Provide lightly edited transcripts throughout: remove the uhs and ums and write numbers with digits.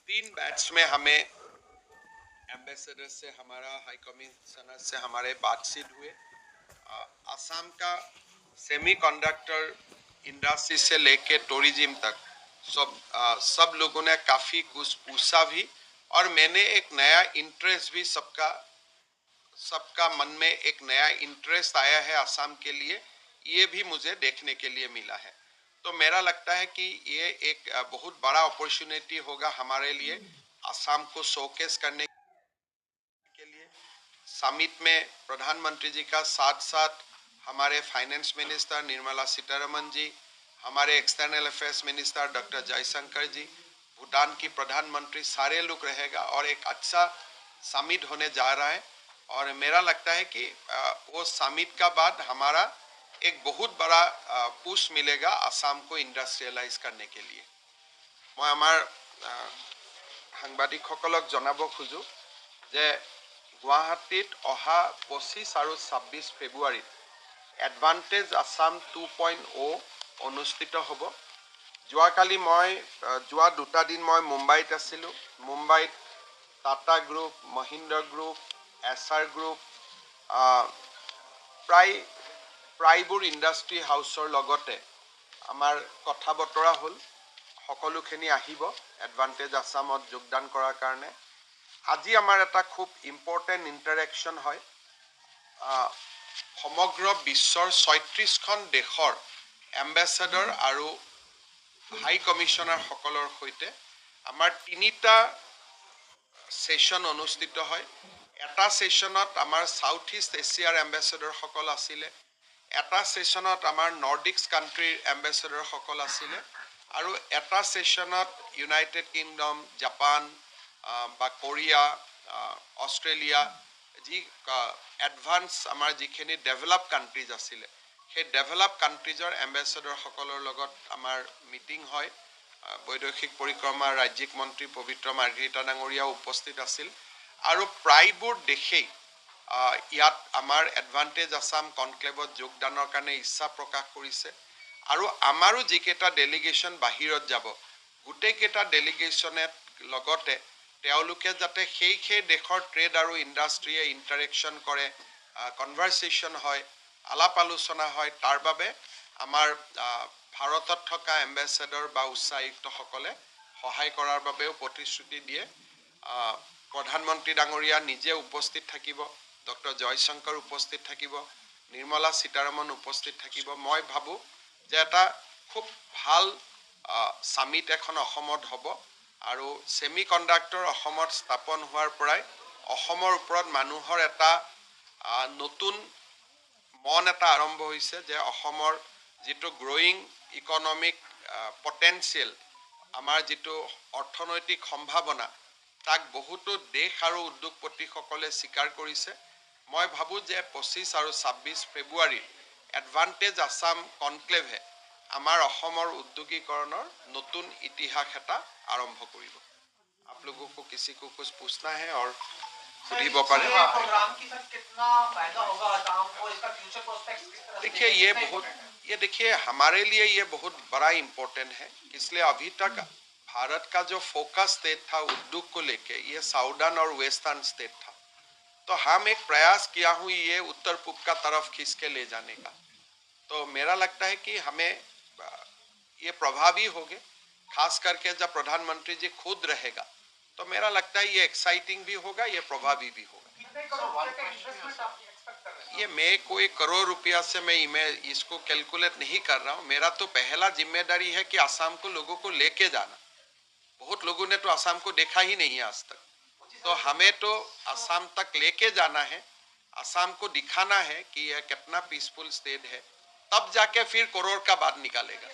3 batch में हमें ambassador से, हमारा हाई कमिश्नर से हमारे बातचीत हुए। असम का सेमीकंडक्टर इंडस्ट्री से लेके टूरिज्म तक सब लोगों ने काफ़ी कुछ पूछा भी, और मैंने एक नया इंटरेस्ट भी सबका मन में एक नया इंटरेस्ट आया है असम के लिए, ये भी मुझे देखने के लिए मिला है। तो मेरा लगता है कि ये एक बहुत बड़ा अपॉर्चुनिटी होगा हमारे लिए असम को शोकेस करने के लिए। समिट में प्रधानमंत्री जी का साथ साथ हमारे फाइनेंस मिनिस्टर निर्मला सीतारमण जी, हमारे external affairs minister doctor Jaishankar ji, Bhutan की प्रधानमंत्री, सारे लोग रहेगा और एक अच्छा समिट होने जा रहा है। और मेरा लगता है कि वो समिट का बाद हमारा एक बहुत बड़ा पुश मिलेगा असम को इंडस्ट्रियलाइज करने के लिए। मैं हमार সাংবাদিকসকলক জনাব খোজো যে গুৱাহাটীত অহা 25 আৰু 26 ফেব্ৰুৱাৰীত এডভান্টেজ আসাম 2.0 অনুষ্ঠিত হ'ব। যোৱাকালি যোৱা 2টা দিন মই মুম্বাইত আছিলোঁ। মুম্বাইত Tata group, Mahindra group, Essar group, প্ৰায়বোৰ ইণ্ডাষ্ট্ৰী হাউচৰ লগতে আমাৰ কথা বতৰা হ'ল। সকলোখিনি আহিব এডভান্টেজ আসামত যোগদান কৰাৰ কাৰণে। আজি আমাৰ এটা খুব ইম্পৰ্টেণ্ট ইণ্টাৰেকশ্যন হয়। সমগ্ৰ বিশ্বৰ 36খন দেশৰ এম্বেছাডৰ আৰু হাই কমিশ্যনাৰসকলৰ সৈতে আমাৰ 3টা সেশ্যন অনুষ্ঠিত হয়। এটা সেশ্যনত আমাৰ সাউথ ইষ্ট এছিয়াৰ এম্বেছাডৰসকল আছিলে, এটা সেশ্যনত আমাৰ নৰ্ডিক্স কাণ্ট্ৰিৰ এম্বেছাডৰসকল আছিলে, আৰু এটা সেশ্যনত ইউনাইটেড কিংডম, জাপান বা কোৰিয়া, অষ্ট্ৰেলিয়া, যি এডভান্স আমাৰ যিখিনি ডেভেলপ কাণ্ট্ৰিজ আছিলে, সেই ডেভেলপ কাণ্ট্ৰিজৰ এম্বেছাডৰসকলৰ লগত আমাৰ মিটিং হয়। বৈদেশিক পৰিক্ৰমা ৰাজ্যিক মন্ত্ৰী পবিত্ৰ মাৰ্ঘেৰিটা ডাঙৰীয়াও উপস্থিত আছিল, আৰু প্ৰায়বোৰ দেশেই ইয়াত আমাৰ এডভান্টেজ আসাম কনক্লেভত যোগদানৰ কাৰণে ইচ্ছা প্ৰকাশ কৰিছে। আৰু আমাৰো যিকেইটা ডেলিগেশ্যন বাহিৰত যাব, গোটেইকেইটা ডেলিগেশ্যনে লগতে তেওঁলোকে যাতে সেই দেশৰ ট্ৰেড আৰু ইণ্ডাষ্ট্ৰীয়ে ইণ্টাৰেকশ্যন কৰে, কনভাৰচেশ্যন হয়, আলাপ আলোচনা হয়, তাৰ বাবে আমাৰ ভাৰতত থকা এম্বেছাডৰ বা উচ্চায়ুক্তসকলে সহায় কৰাৰ বাবেও প্ৰতিশ্ৰুতি দিয়ে। প্ৰধানমন্ত্ৰী ডাঙৰীয়া নিজে উপস্থিত থাকিব, ডক্টৰ জয়শংকৰ উপস্থিত থাকিব, নিৰ্মলা সীতাৰমণ উপস্থিত থাকিব। মই ভাবোঁ যে এটা খুব ভাল সামিট এখন অসমত হ'ব, আৰু ছেমি কণ্ডাক্টৰ অসমত স্থাপন হোৱাৰ পৰাই অসমৰ ওপৰত মানুহৰ এটা নতুন মন এটা আৰম্ভ হৈছে যে অসমৰ যিটো গ্ৰয়িং ইকনমিক পটেঞ্চিয়েল, আমাৰ যিটো অৰ্থনৈতিক সম্ভাৱনা, তাক বহুতো দেশ আৰু উদ্যোগপতিসকলে স্বীকাৰ কৰিছে। মই ভাবোঁ যে 25 আৰু 26 ফেব্ৰুৱাৰীৰ এডভান্টেজ আসাম কনক্লেভে আমাৰ অসমৰ উদ্যোগীকৰণৰ নতুন ইতিহাস এটা আৰম্ভ কৰিব। आप लोगों को किसी को कुछ पूछना है और सुधीब पारे। देखिए देखिए हमारे लिए ये बहुत बड़ा इम्पोर्टेंट है, इसलिए अभी तक भारत का जो फोकस स्टेट था उद्योग को लेके, ये साउदर्न और वेस्टर्न स्टेट था। तो हम एक प्रयास किया हूँ ये उत्तर पूर्व का तरफ खींच के ले जाने का। तो मेरा लगता है कि हमें ये प्रभावी होंगे, खास करके जब प्रधानमंत्री जी खुद रहेगा, तो मेरा लगता है ये एक्साइटिंग भी होगा, ये प्रभावी भी होगा। ये मैं कोई करोड़ रुपया से मैं इसको कैलकुलेट नहीं कर रहा हूँ। मेरा तो पहला जिम्मेदारी है कि असम को लोगों को लेके जाना। बहुत लोगों ने तो असम को देखा ही नहीं है आज तक, तो हमें तो असम तक लेके जाना है, असम को दिखाना है कि यह कितना पीसफुल स्टेट है, तब जाके फिर करोड़ का बात निकालेगा।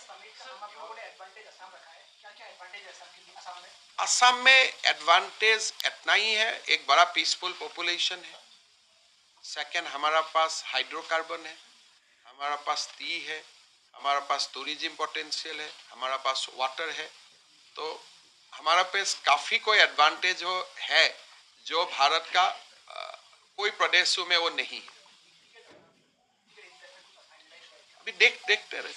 असम में एडवांटेज इतना ही है, एक बड़ा पीसफुल पॉपुलेशन है, सेकंड हमारा पास हाइड्रोकार्बन है, हमारा पास टी है, हमारा पास टूरिज्म पोटेंशियल है, हमारा पास वाटर है। तो हमारा पास काफ़ी कोई एडवांटेज है जो भारत का कोई प्रदेशों में वो नहीं है। अभी देखते रहे।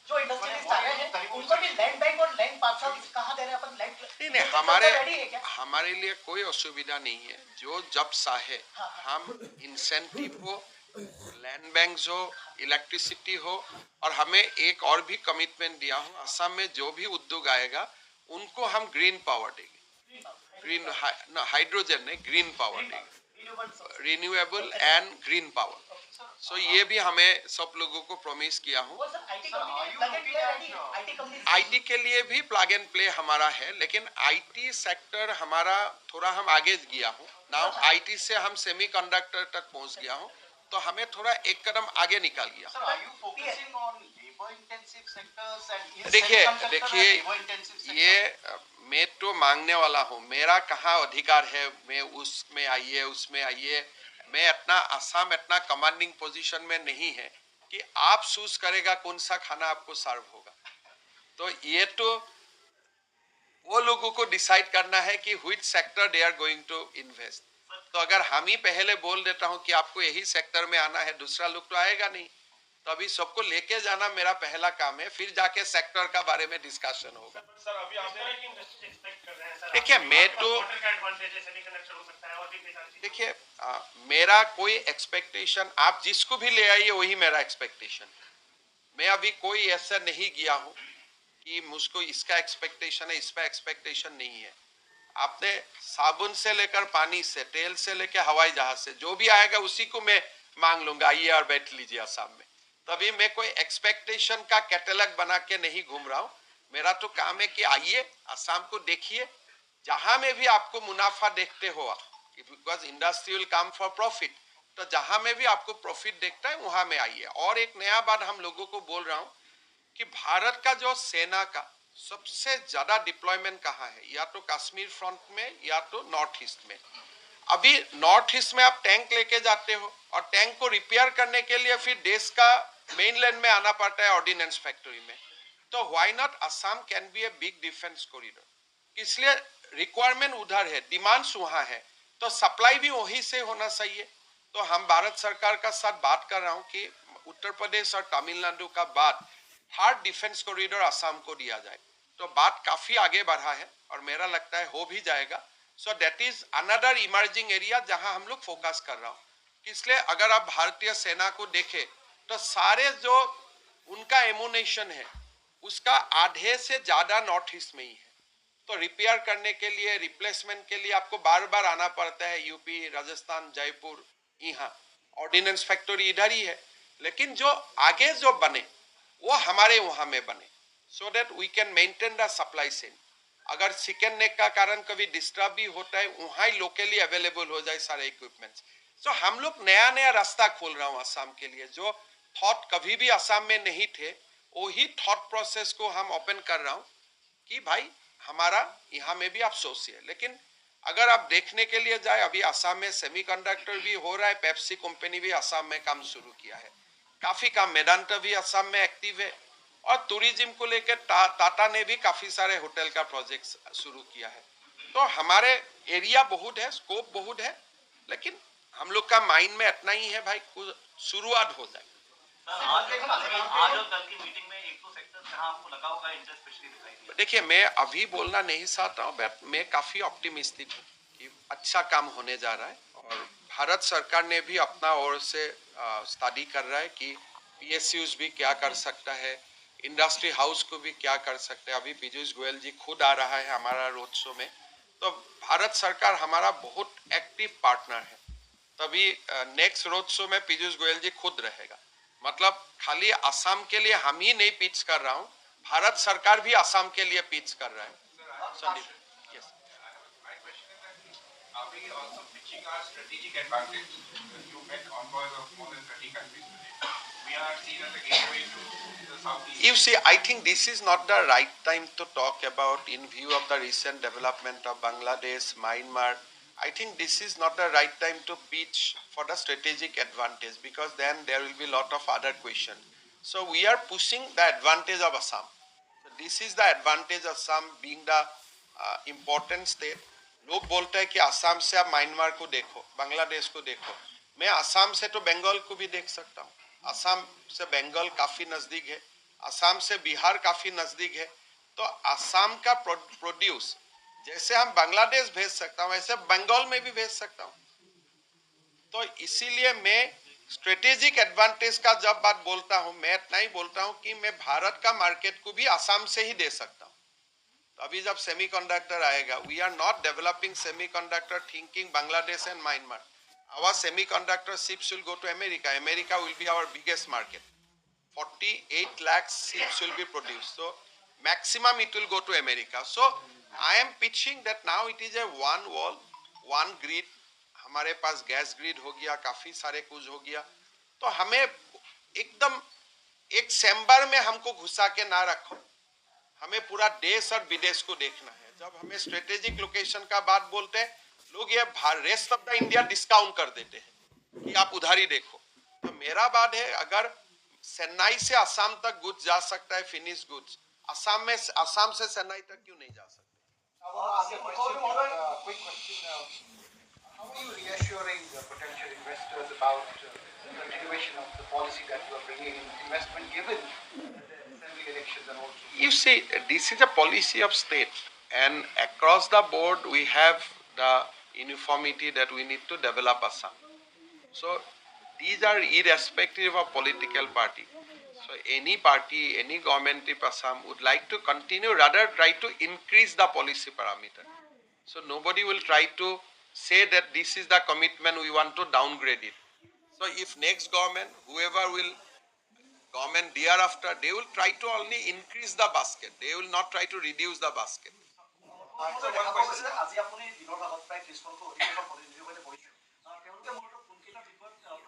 जो इंडस्ट्रियलिस्ट आ रहे हैं उनको भी लैंड बैंक और लैंड कहाँ दे रहे हैं अपन लाइट? नहीं, हमारे लिए कोई असुविधा नहीं है। जो जब चाहे हम इंसेंटिव हो, लैंड बैंक्स हो, इलेक्ट्रिसिटी हो, और हमें एक और भी कमिटमेंट दिया हूँ, असम में जो भी उद्योग आएगा उनको हम ग्रीन पावर देंगे। ग्रीन हाइड्रोजन नहीं, ग्रीन पावर देंगे, रिन्यूएबल एंड ग्रीन पावर। सो ये भी हमें सब लोगों को प्रॉमिस किया हूँ। आईटी के लिए भी प्लग एंड प्ले हमारा है, लेकिन आईटी सेक्टर हमारा थोड़ा हम आगे गया हूँ। नाउ आईटी से हम सेमीकंडक्टर तक पहुँच गया हूँ, तो हमें थोड़ा एक कदम आगे निकल गया। देखिए ये मैं तो मांगने वाला हूँ, मेरा कहाँ अधिकार है मैं उसमें आइए। मैं इतना असम इतना कमांडिंग पोजीशन में नहीं है कि आप चूज करेगा कौन सा खाना आपको सर्व होगा। तो ये तो वो लोगों को डिसाइड करना है कि which sector they are going to invest. तो अगर हम ही पहले बोल देता हूं कि आपको यही सेक्टर में आना है, दूसरा लोग तो आएगा नहीं। तो अभी सबको लेके जाना मेरा पहला काम है, फिर जाके सेक्टर का बारे में डिस्कशन होगा। सर अभी आप एक्सपेक्ट कर रहे हैं सर? देखिए मैं तो देखिए मेरा कोई एक्सपेक्टेशन, आप जिसको भी ले आइए वही मेरा एक्सपेक्टेशन। मैं अभी कोई ऐसा नहीं किया हूं कि मुझको इसका एक्सपेक्टेशन है, इसका एक्सपेक्टेशन नहीं है। आपने साबुन से लेकर पानी से, तेल से लेकर हवाई जहाज से जो भी आएगा उसी को मैं मांग लूंगा, आइए और बैठ लीजिए आसाम में। तभी मैं कोई एक्सपेक्टेशन का कैटलॉग बना के नहीं घूम रहा हूं। मेरा तो काम है कि आइए आसाम को देखिए, जहां में भी आपको मुनाफा देखते हो, because industry will come for profit, तो जहां में भी आपको प्रॉफिट देखता है वहां में आइए। और एक नया बात हम लोगों को बोल रहा हूं कि भारत का जो सेना का सबसे ज्यादा डिप्लॉयमेंट कहाँ है, या तो कश्मीर फ्रंट में या तो नॉर्थ ईस्ट में। अभी नॉर्थ ईस्ट में आप टैंक लेके जाते हो और टैंक को रिपेयर करने के लिए फिर देश का मेनलैंड में आना पड़ता है ऑर्डिनेंस फैक्ट्री में। तो why not Assam can be a big defence corridor. इसलिए रिक्वायरमेंट उधर है, डिमांड्स वहां है, तो सप्लाई भी वहीं से होना चाहिए। तो हम भारत सरकार का साथ बात कर रहा हूं कि उत्तर प्रदेश और तमिलनाडु का बाद थर्ड डिफेंस कॉरिडोर असम को दिया जाए। तो बात काफी आगे बढ़ा है और मेरा लगता है हो भी जाएगा। So that is another emerging area जहां हम लोग फोकस कर रहा हूं। इसलिए अगर आप भारतीय सेना को देखें तो सारे जो उनका एमुनेशन है उसका आधे से ज्यादा नॉर्थ ईस्ट में ही है। तो रिपेयर करने के लिए, रिप्लेसमेंट के लिए आपको बार बार आना पड़ता है यूपी, राजस्थान, जयपुर, यहाँ ऑर्डिनेंस फैक्ट्री इधर ही है। लेकिन जो आगे जो बने वो हमारे वहां में बने, so that we can maintain the supply chain. अगर चिकन नेक का कारण कभी डिस्टर्ब भी होता है, वहां ही लोकली अवेलेबल हो जाए सारे इक्विपमेंट्स। सो हम लोग नया नया रास्ता खोल रहा हूँ असम के लिए, जो थॉट कभी भी असम में नहीं थे वही थॉट प्रोसेस को हम ओपन कर रहा हूँ कि भाई हमारा यहाँ में भी आप सोचिए। लेकिन अगर आप देखने के लिए जाए, अभी असम में सेमीकंडक्टर भी हो रहा है, पेप्सी कंपनी भी असम में काम शुरू किया है, काफी काम, मेदांता भी असम में एक्टिव है, और टूरिज्म को लेकर टाटा ने भी काफी सारे होटल का प्रोजेक्ट शुरू किया है। तो हमारे एरिया बहुत है, स्कोप बहुत है, लेकिन हम लोग का माइंड में इतना ही है भाई कुछ शुरुआत हो जाए। आज और कल की मीटिंग में एक दो सेक्टर जहां आपको लगा होगा इंटरेस्ट स्पेशली दिखाई दिया। देखिए मैं अभी बोलना नहीं चाहता हूँ, बट मैं काफी ऑप्टिमिस्टिक हूँ कि अच्छा काम होने जा रहा है। और भारत सरकार ने भी अपना ओर से स्टडी कर रहा है कि पीएसयूज भी क्या कर सकता है, इंडस्ट्री हाउस को भी क्या कर सकते हैं। अभी पीयूष गोयल जी खुद आ रहा है हमारा रोड शो में। तो भारत सरकार हमारा बहुत एक्टिव पार्टनर है। तभी नेक्स्ट रोड शो में पीयूष गोयल जी खुद रहेगा। मतलब खाली असम के लिए हम ही नहीं पिच कर रहा हूँ, भारत सरकार भी असम के लिए पिच कर रहा है। Sandeep, yes. Are we also pitching our strategic advantage? You met envoys of more than 30 countries today. We are seen as a gateway to the Southeast. You see, I think this is not the right time to talk about in view of the recent development of Bangladesh, Myanmar. I think this is not the right time to pitch for the strategic advantage, because then there will be a lot of other questions. So we are pushing the advantage of Assam. So this is the advantage of Assam being the important state. लोग बोलते हैं कि असम से आप Myanmar को देखो, बांग्लादेश को देखो। मैं असम से तो बंगाल को भी देख सकता हूँ। असम से बंगाल काफी नजदीक है, असम से बिहार काफी नजदीक है। तो असम का प्रोड्यूस जैसे हम बांग्लादेश भेज सकता हूँ वैसे बंगाल में भी भेज सकता हूँ। तो इसीलिए मैं स्ट्रेटेजिक एडवांटेज का जब बात बोलता हूँ, मैं इतना ही बोलता हूँ कि मैं भारत का मार्केट को भी असम से ही दे सकता हूँ। तो अभी जब सेमीकंडक्टर आएगा, we are not developing semiconductor thinking Bangladesh and Myanmar. Our semiconductor chips will go to America. America will be our biggest market. 48 lakh chips will be produced. So maximum it will go to America. So I am pitching that now it is a one wall, one grid. हमारे पास gas grid हो गया, काफी सारे कुछ हो गया, तो हमें एकदम एक चैम्बर में हमको घुसा के ना रखो, हमें पूरा देश और विदेश को देखना है। जब हमें स्ट्रेटेजिक लोकेशन का बात बोलते हैं, लोग ये rest of the India discount कर देते हैं कि आप उधारी देखो। तो मेरा बात है, अगर चेन्नई से असम तक गुड्स जा सकता है, फिनिश गुड्स, असम से चेन्नई तक क्यों नहीं जा सकते? How are you reassuring potential investors about the continuation of the policy that you are bringing in investment given the assembly elections and also? You see, this is a policy of state, and across the board we have the uniformity that we need to develop Assam. So these are irrespective of political party. So any party, any government of Assam would like to continue, rather try to increase the policy parameter. So nobody will try to say that this is the commitment, we want to downgrade it. So if next government, whoever will government thereafter, they will try to only increase the basket. They will not try to reduce the basket.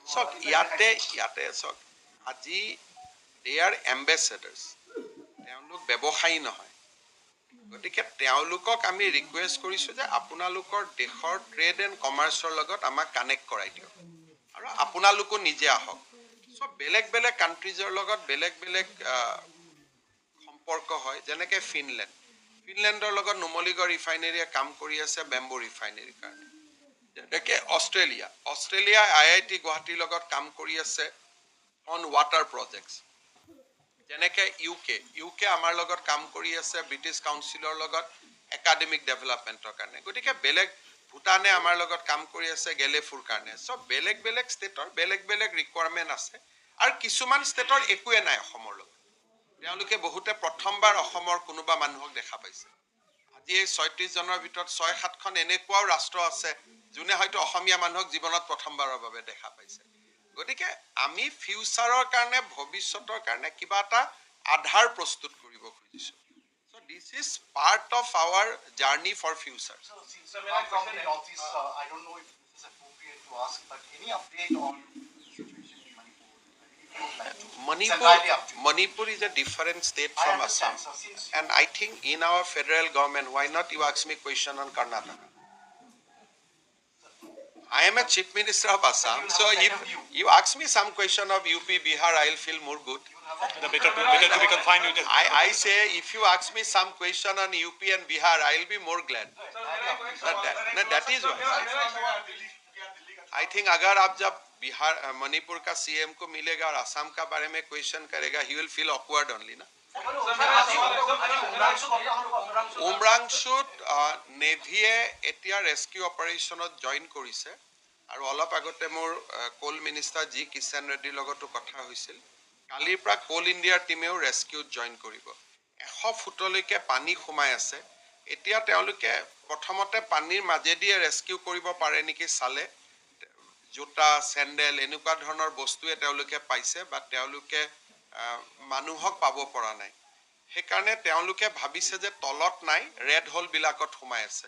So আজি they are ambassadors. তেওঁলোক ব্যৱসায়ী নহয়। গতিকে তেওঁলোকক আমি request কৰিছোঁ যে আপোনালোকৰ দেশৰ ট্ৰেড এণ্ড কমাৰ্চৰ লগত আমাক কানেক্ট কৰাই দিয়ক আৰু আপোনালোকো নিজে আহক। সব বেলেগ বেলেগ কাণ্ট্ৰিজৰ লগত বেলেগ বেলেগ সম্পৰ্ক হয়, যেনেকৈ ফিনলেণ্ডৰ লগত নুমলীগড় ৰিফাইনেৰীয়ে কাম কৰি আছে বেম্বো ৰিফাইনেৰীৰ কাৰণে। যেনেকৈ অষ্ট্ৰেলিয়া IIT গুৱাহাটীৰ লগত কাম কৰি আছে অন ৱাটাৰ প্ৰজেক্টছ। যেনেকৈ ইউকে আমাৰ লগত কাম কৰি আছে ব্ৰিটিছ কাউন্সিলৰ লগত একাডেমিক ডেভেলপমেণ্টৰ কাৰণে। গতিকে বেলেগ ভূটানে আমাৰ লগত কাম কৰি আছে গেলেফুৰ কাৰণে। সব বেলেগ বেলেগ ষ্টেটৰ বেলেগ বেলেগ ৰিকুৱাৰমেণ্ট আছে, আৰু কিছুমান ষ্টেটৰ একোৱে নাই অসমৰ লগত। তেওঁলোকে বহুতে প্ৰথমবাৰ অসমৰ কোনোবা মানুহক দেখা পাইছে। আজি এই ৩৬ জনৰ ভিতৰত ৬-৭খন এনেকুৱাও ৰাষ্ট্ৰ আছে যোনে হয়তো অসমীয়া মানুহক জীৱনত প্ৰথমবাৰৰ বাবে দেখা পাইছে। গতিকে আমি ফিউচাৰৰ কাৰণে, ভৱিষ্যতৰ কাৰণে কিবা এটা আধাৰ প্ৰস্তুত কৰিব খুজিছোঁ। So this is part of our journey for future. So, from the office, I don't know if this is appropriate to ask, but any update on the situation in Manipur? If you would like to. It's entirely up to you. Manipur is a different state I from understand, Assam. sir. Since And I think in our federal government, why not you ask me question on Karnataka? I am a chief minister of Assam, so if you ask me some question of UP, Bihar, I'll feel more good. Better to be confined with I say if you ask me some question on UP and Bihar, I'll be more glad. That is why. I think अगर आप जब बिहार मणिपुर का CM को मिलेगा और असम का बारे में क्वेश्चन करेगा, he will feel awkward only ना। উমৰাংশুত নেভিয়ে এতিয়া ৰেস্কিউ অপাৰেশ্যনত জইন কৰিছে, আৰু অলপ আগতে মোৰ কোল মিনিষ্টাৰ জি কিষাণ ৰেড্ডিৰ লগতো কথা হৈছিল। কালিৰ পৰা কোল ইণ্ডিয়াৰ টিমেও ৰেস্কিউত জইন কৰিব। 100 ফুটলৈকে পানী সোমাই আছে। এতিয়া তেওঁলোকে প্ৰথমতে পানীৰ মাজেদিয়ে ৰেস্কিউ কৰিব পাৰে নেকি চালে, জোতা চেণ্ডেল এনেকুৱা ধৰণৰ বস্তুৱে তেওঁলোকে পাইছে, বা তেওঁলোকে মানুহক পাব পৰা নাই। সেইকাৰণে তেওঁলোকে ভাবিছে যে তলত নাই, ৰেড হোলবিলাকত সোমাই আছে।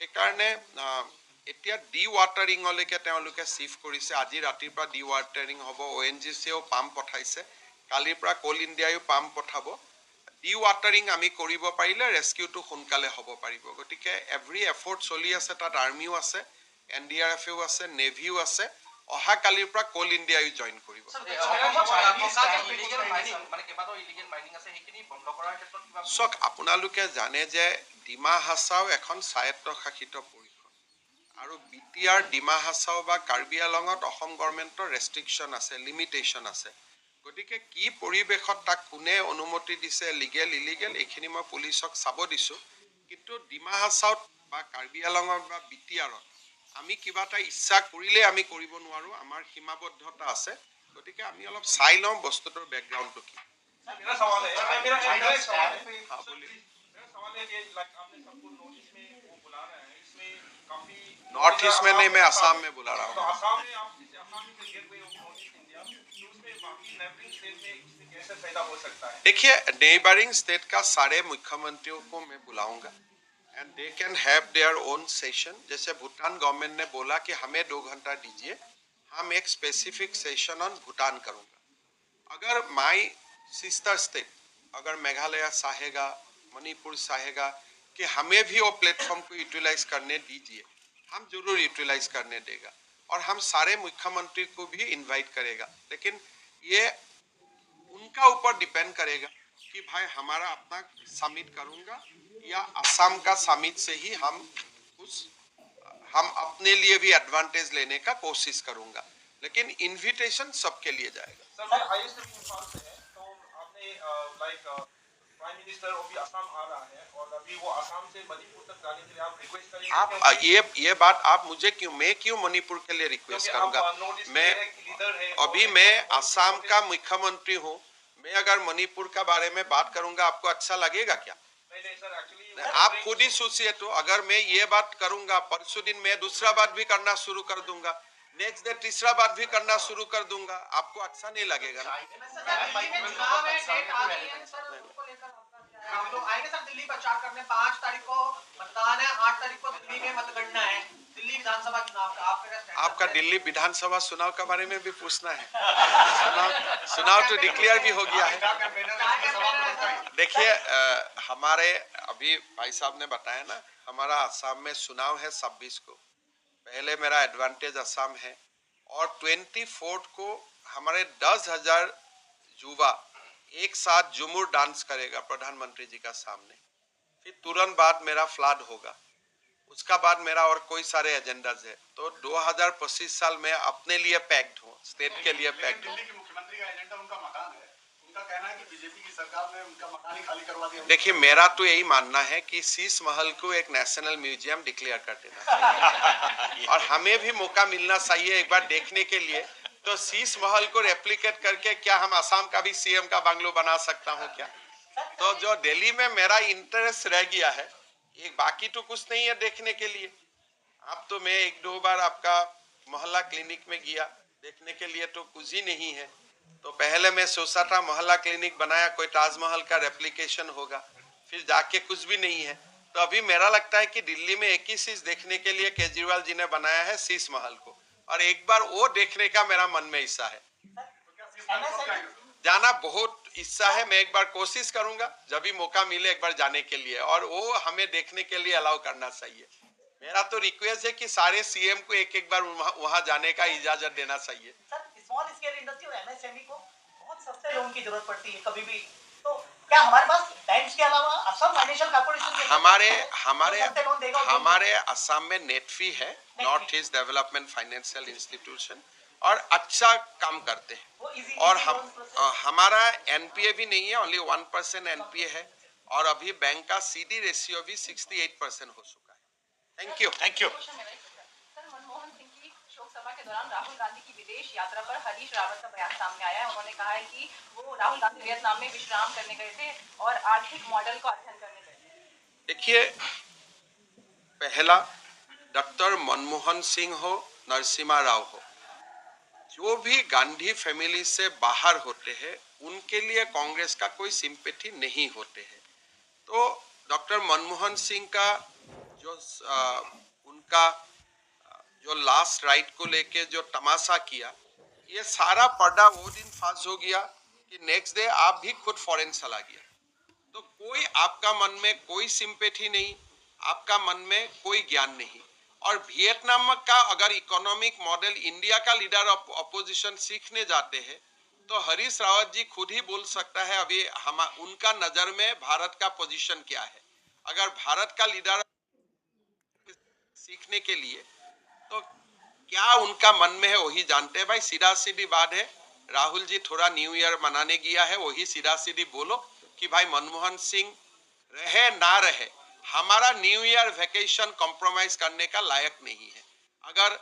সেইকাৰণে এতিয়া ডি ৱাটাৰিঙলৈকে তেওঁলোকে চিফ্ট কৰিছে। আজি ৰাতিৰ পৰা ডি ৱাটাৰিং হ'ব। ONGCয়েও পাম্প পঠাইছে, কালিৰ পৰা কোল ইণ্ডিয়ায়ো পাম্প পঠাব। ডি ৱাটাৰিং আমি কৰিব পাৰিলে ৰেস্কিউটো সোনকালে হ'ব পাৰিব। গতিকে এভৰি এফৰ্ট চলি আছে, তাত আৰ্মিও আছে, NDRFও আছে, নেভিও আছে। অহা কালিৰ পৰা কোল ইণ্ডিয়ায়ো জইন কৰিব। চক আপোনালোকে জানে যে ডিমা হাছাও এখন স্বায়ত্তশাসিত পৰিষদ, আৰু BTR ডিমা হাছাও বা কাৰ্বি আংলঙত অসম গভৰ্ণমেণ্টৰ ৰেষ্ট্ৰিকশ্যন আছে, লিমিটেশ্যন আছে। গতিকে কি পৰিৱেশত তাক কোনে অনুমতি দিছে লিগেল ইলিগেল এইখিনি মই পুলিচক চাব দিছোঁ কিন্তু ডিমা হাছাওত বা কাৰ্বি আংলঙত বা বিটিআৰত আমি কিবা এটা ইচ্ছা কৰিলে আমি কৰিব নোৱাৰোঁ আমাৰ সীমাবদ্ধতা আছে গতিকে আমি অলপ চাই লওঁ বস্তুটোৰ বেকগ্ৰাউণ্ডটো কি मेरा सवाल है मेरा सवाल है हाँ बोलिए मेरा सवाल है कि लाइक आपने सबको नोटिस में वो बुला रहे हैं इसमें काफी नॉर्थ ईस्ट में नहीं मैं असम में बुला रहा तो हूँ असम में आप जैसे असम में gateway of north east India तो उसमें बाकी नेबरिंग स्टेट में इससे कैसे फायदा हो सकता है देखिए नेबरिंग स्टेट का सारे मुख्यमंत्रियों को मैं बुलाऊंगा and they can have their own session जैसे भूटान गवर्नमेंट ने बोला कि हमें 2 घंटा दीजिए हम एक स्पेसिफिक सेशन ऑन भूटान करूंगा अगर माई सिस्टर स्टेट अगर मेघालय चाहेगा मणिपुर चाहेगा कि हमें भी वो प्लेटफॉर्म को यूटिलाइज करने दीजिए हम जरूर यूटिलाइज करने देगा और हम सारे मुख्यमंत्री को भी इनवाइट करेगा लेकिन ये उनका ऊपर डिपेंड करेगा कि भाई हमारा अपना समिट करूंगा या असम का समिट से ही हम अपने लिए भी एडवांटेज लेने का कोशिश करूंगा लेकिन इनविटेशन सबके लिए जाएगा सर मैं आयुष भोपाल से है तो आपने लाइक प्राइम मिनिस्टर अभी असम आ रहा है और अभी वो असम से मणिपुर तक जाने के लिए आप रिक्वेस्ट करेंगे आप ये बात आप मुझे मैं क्यों मणिपुर के लिए रिक्वेस्ट करूंगा अभी मैं असम का मुख्यमंत्री हूँ मैं अगर मणिपुर का बारे में बात करूंगा आपको अच्छा लगेगा क्या नहीं सर एक्चुअली आप खुद ही सोचिए तो अगर मैं ये बात करूंगा परसों दिन मैं दूसरा बात भी करना शुरू कर दूंगा नेक्स्ट डे तीसरा बात भी करना शुरू कर दूंगा आपको अच्छा नहीं लगेगा ना हम लोग आएंगे सर दिल्ली प्रचार करने 5 तारीख को मतदान है 8 तारीख को दिल्ली में मतगणना है दिल्ली विधानसभा चुनाव का आपका दिल्ली विधानसभा चुनाव के बारे में भी पूछना है चुनाव तो डिक्लेयर भी हो गया है देखिए हमारे अभी भाई साहब ने बताया ना हमारा असम में चुनाव है 26 को पहले मेरा एडवांटेज असम है और 24 को हमारे 10,000 युवा एक साथ झूमर डांस करेगा प्रधानमंत्री जी का सामने फिर तुरंत बाद मेरा फ्लड होगा उसका बाद मेरा और कोई सारे एजेंडाज है तो 2025 साल में अपने लिए पैक्ड हूँ स्टेट के लिए पैक्ड हूँ दिल्ली के मुख्यमंत्री का एजेंडा उनका मकान है उनका कहना है कि बीजेपी की सरकार ने उनका मकान ही खाली करवा दिया देखिए मेरा तो यही मानना है कि शीश महल को एक नेशनल म्यूजियम डिक्लेयर कर देना चाहिए और हमें भी मौका मिलना चाहिए एक बार देखने के लिए तो शीश महल को रेप्लिकेट करके क्या हम असम का भी सीएम का बंगलो बना सकता हूँ क्या तो जो दिल्ली में मेरा इंटरेस्ट रह गया है एक बाकी तो कुछ नहीं है देखने के लिए अब तो मैं 1-2 बार आपका मोहल्ला क्लिनिक में गया देखने के लिए तो कुछ ही नहीं है तो पहले मैं सोचा था मोहल्ला क्लिनिक बनाया कोई ताजमहल का रेप्लिकेशन होगा फिर जाके कुछ भी नहीं है तो अभी मेरा लगता है कि दिल्ली में एक ही चीज देखने के लिए केजरीवाल जी ने बनाया है शीश महल को और एक बार वो देखने का मेरा मन में इच्छा है जाना बहुत इच्छा है मैं एक बार कोशिश करूंगा जब भी मौका मिले एक बार जाने के लिए और वो हमें देखने के लिए अलाउ करना चाहिए मेरा तो रिक्वेस्ट है कि सारे सीएम को एक बार वहां जाने का इजाजत देना चाहिए स्मॉल स्केल इंडस्ट्री और एमएसएमई को बहुत सस्ते लोन की जरूरत पड़ती है कभी भी तो क्या हमारे पास बैंक्स के अलावा असम फाइनेंशियल कॉर्पोरेशन हमारे असम में नेटफी है north east development financial institution और अच्छा काम करते हैं और हमारा एनपीए भी नहीं है ओनली 1% एनपीए है और अभी बैंक का सीडी रेशियो भी 68% हो चुका है thank you sir Manmohan Singh की शोक सभा के दौरान राहुल गांधी की विदेश यात्रा पर हरीश रावत का बयान सामने आया है उन्होंने कहा है कि वो राहुल गांधी वियतनाम में विश्राम करने गए थे और आर्थिक मॉडल को अध्ययन करने गए थे देखिए पहला डॉक्टर मनमोहन सिंह हो नरसिम्हा राव हो जो भी गांधी फैमिली से बाहर होते हैं उनके लिए कांग्रेस का कोई सिंपैथी नहीं होते हैं तो डॉक्टर मनमोहन सिंह का उनका जो लास्ट राइट को लेके जो तमाशा किया ये सारा पर्दा वो दिन फांस हो गया कि नेक्स्ट डे आप भी खुद फॉरेन चला गया तो कोई आपका मन में कोई सिंपैथी नहीं आपका मन में कोई ज्ञान नहीं और वियतनाम का अगर इकोनॉमिक मॉडल इंडिया का लीडर अपोजिशन सीखने जाते हैं तो हरीश रावत जी खुद ही बोल सकता है अभी हम उनका नजर में भारत का पोजीशन क्या है अगर भारत का लीडर सीखने के लिए तो क्या उनका मन में है वही जानते हैं भाई सीधा सीधी बात है राहुल जी थोड़ा न्यू ईयर मनाने गया है, वही सीधा सीधी बोलो कि भाई मनमोहन सिंह रहे ना रहे, हमारा न्यू ईयर वेकेशन कॉम्प्रोमाइज करने का लायक नहीं है। अगर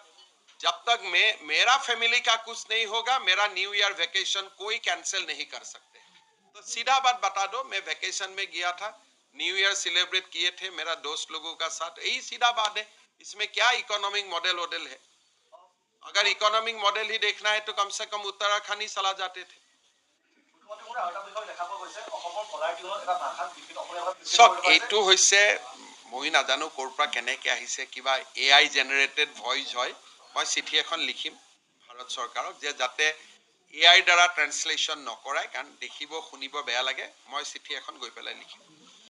जब तक मेरा फैमिली का कुछ नहीं होगा, मेरा न्यू ईयर वेकेशन कोई कैंसिल नहीं कर सकते। तो सीधा बात बता दो, मैं वेकेशन में गया था, न्यू ईयर सेलिब्रेट किए थे मेरा दोस्त लोगों का साथ, यही सीधा बात है। इसमें क्या इकोनॉमिक मॉडल वॉडल है? अगर इकोनॉमिक मॉडल ही देखना है तो कम से कम उत्तराखंड ही चला जाते थे। চক এইটো হৈছে মই নাজানো ক'ৰ পৰা কেনেকৈ আহিছে, কিবা AI জেনেৰেটেড ভইচ হয়। মই চিঠি এখন লিখিম ভাৰত চৰকাৰক যে যাতে AI দ্বাৰা ট্ৰেন্সলেশ্যন নকৰায়, কাৰণ দেখিব শুনিব বেয়া লাগে। মই চিঠি এখন গৈ পেলাই লিখিম।